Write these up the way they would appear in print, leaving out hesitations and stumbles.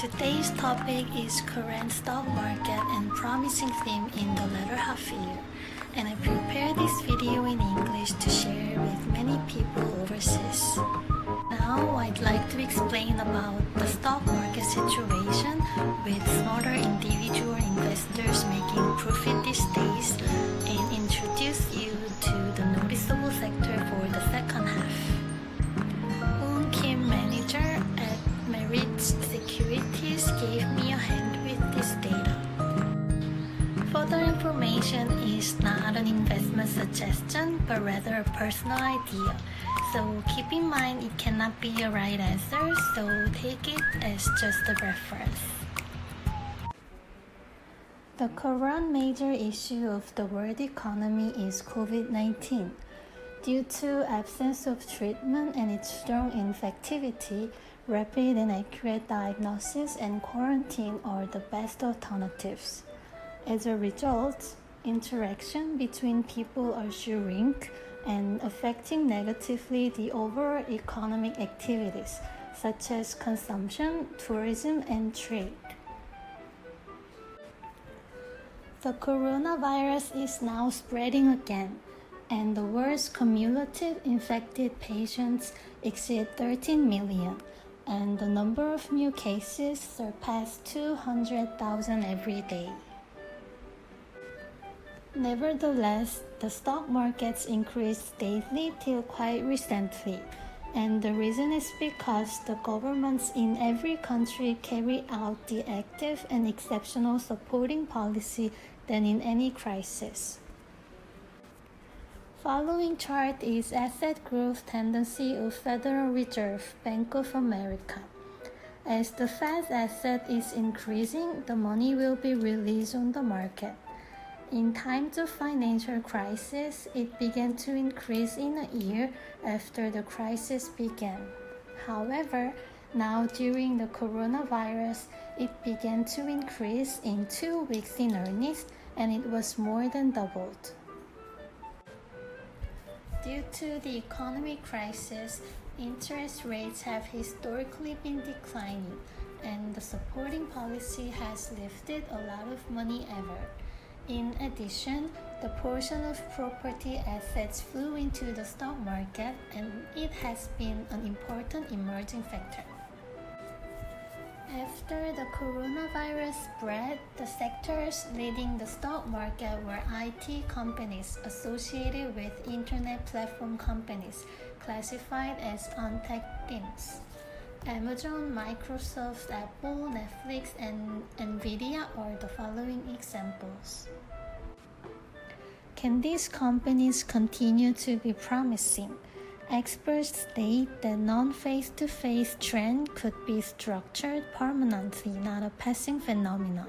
Today's topic is current stock market and promising theme in the latter half year, and I prepared this video in English to share with many people overseas. Now I'd like to explain about the stock market situation with smarter individual investors making profit these days and introduce you to the noticeable sector for the second half. Woon Kim, manager at Merit Securities, gave me a hand with this data. Further information is not an investment suggestion, but rather a personal idea. So keep in mind it cannot be a right answer, so take it as just a reference. The current major issue of the world economy is COVID-19. Due to absence of treatment and its strong infectivity, rapid and accurate diagnosis and quarantine are the best alternatives. As a result, interaction between people are shrink and affecting negatively the overall economic activities such as consumption, tourism, and trade. The coronavirus is now spreading again, and the world's cumulative infected patients exceed 13 million, and the number of new cases surpass 200,000 every day. Nevertheless, the stock markets increased daily till quite recently, and the reason is because the governments in every country carry out the active and exceptional supporting policy than in any crisis. Following chart is asset growth tendency of Federal Reserve Bank of America. As the Fed's asset is increasing, the money will be released on the market. In times of financial crisis, it began to increase in a year after the crisis began. However, now during the coronavirus, it began to increase in 2 weeks in earnest, and it was more than doubled. Due to the economic crisis, interest rates have historically been declining, and the supporting policy has lifted a lot of money ever. In addition, the portion of property assets flew into the stock market, and it has been an important emerging factor. After the coronavirus spread, the sectors leading the stock market were IT companies associated with internet platform companies, classified as untech themes. Amazon, Microsoft, Apple, Netflix, and Nvidia are the following examples. Can these companies continue to be promising? Experts state that non-face-to-face trend could be structured permanently, not a passing phenomenon.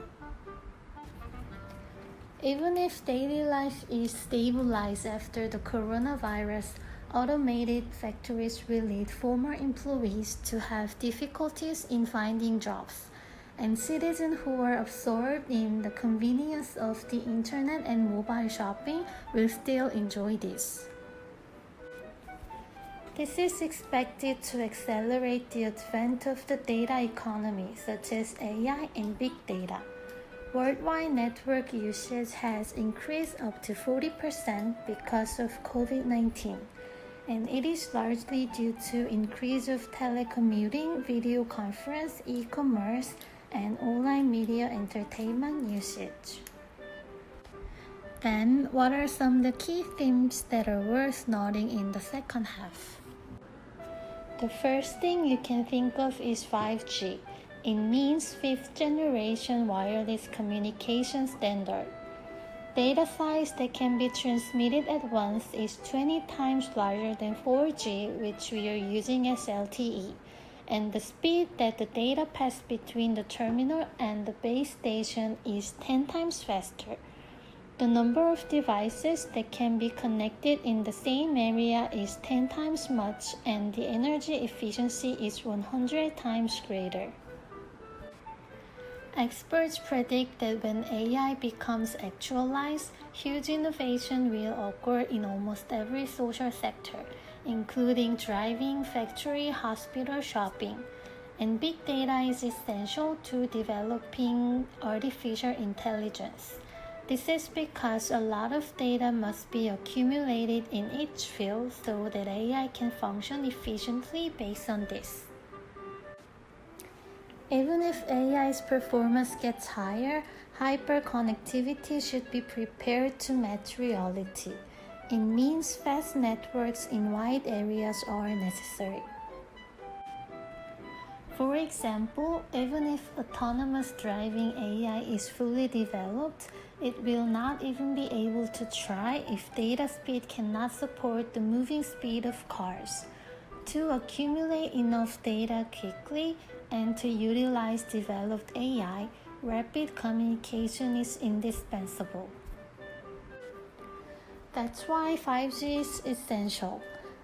Even if daily life is stabilized after the coronavirus, automated factories will lead former employees to have difficulties in finding jobs, and citizens who are absorbed in the convenience of the internet and mobile shopping will still enjoy this. This is expected to accelerate the advent of the data economy, such as AI and big data. Worldwide network usage has increased up to 40% because of COVID-19, and it is largely due to increase of telecommuting, video conference, e-commerce, and online media entertainment usage. Then, what are some of the key themes that are worth noting in the second half? The first thing you can think of is 5G. It means fifth generation wireless communication standard. Data size that can be transmitted at once is 20 times larger than 4G, which we are using as LTE, and the speed that the data pass between the terminal and the base station is 10 times faster. The number of devices that can be connected in the same area is 10 times much, and the energy efficiency is 100 times greater. Experts predict that when AI becomes actualized, huge innovation will occur in almost every social sector, including driving, factory, hospital, shopping. and big data is essential to developing artificial intelligence. This is because a lot of data must be accumulated in each field so that AI can function efficiently based on this. Even if AI's performance gets higher, hyperconnectivity should be prepared to match reality. It means fast networks in wide areas are necessary. For example, even if autonomous driving AI is fully developed, it will not even be able to try if data speed cannot support the moving speed of cars. To accumulate enough data quickly and to utilize developed AI, rapid communication is indispensable. That's why 5G is essential,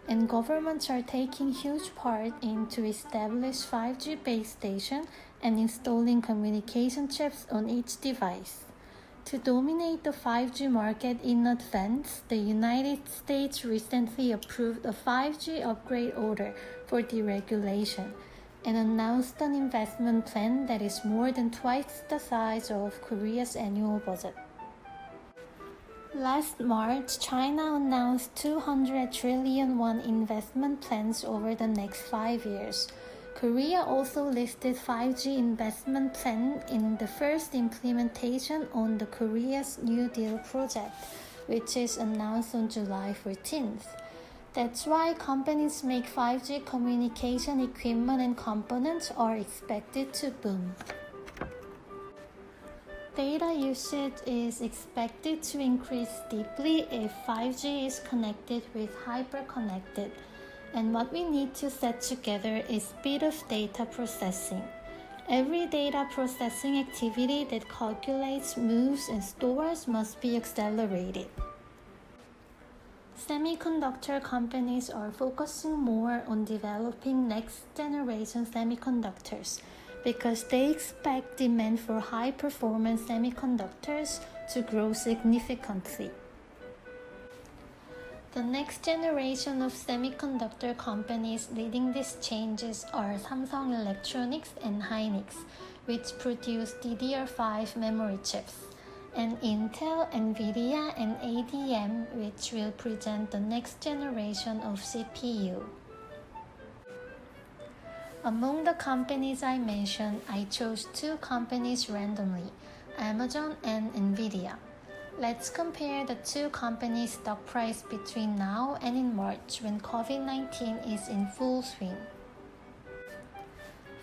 and governments are taking huge part in to establish 5G base station and installing communication chips on each device. To dominate the 5G market in advance, the United States recently approved a 5G upgrade order for deregulation and announced an investment plan that is more than twice the size of Korea's annual budget. Last March, China announced 200 trillion won investment plans over the next 5 years. Korea also listed 5G investment plan in the first implementation on the Korea's New Deal project, which is announced on July 14th. That's why companies make 5G communication equipment and components are expected to boom. Data usage is expected to increase steeply if 5G is connected with hyperconnected, and what we need to set together is speed of data processing. Every data processing activity that calculates, moves, and stores must be accelerated. Semiconductor companies are focusing more on developing next-generation semiconductors because they expect demand for high-performance semiconductors to grow significantly. The next generation of semiconductor companies leading these changes are Samsung Electronics and Hynix, which produce DDR5 memory chips, and Intel, Nvidia, and ADM, which will present the next generation of CPU. Among the companies I mentioned, I chose two companies randomly, Amazon and Nvidia. Let's compare the two companies' stock price between now and in March when COVID-19 is in full swing.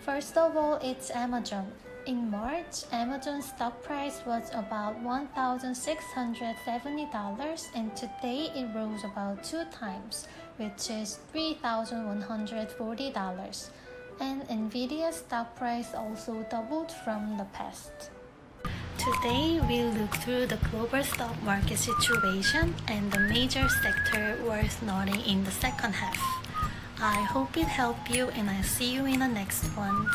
First of all, it's Amazon. In March, Amazon's stock price was about $1,670 and today it rose about 2 times, which is $3,140. And Nvidia's stock price also doubled from the past. Today, we'll look through the global stock market situation and the major sector worth noting in the second half. I hope it helped you and I'll see you in the next one.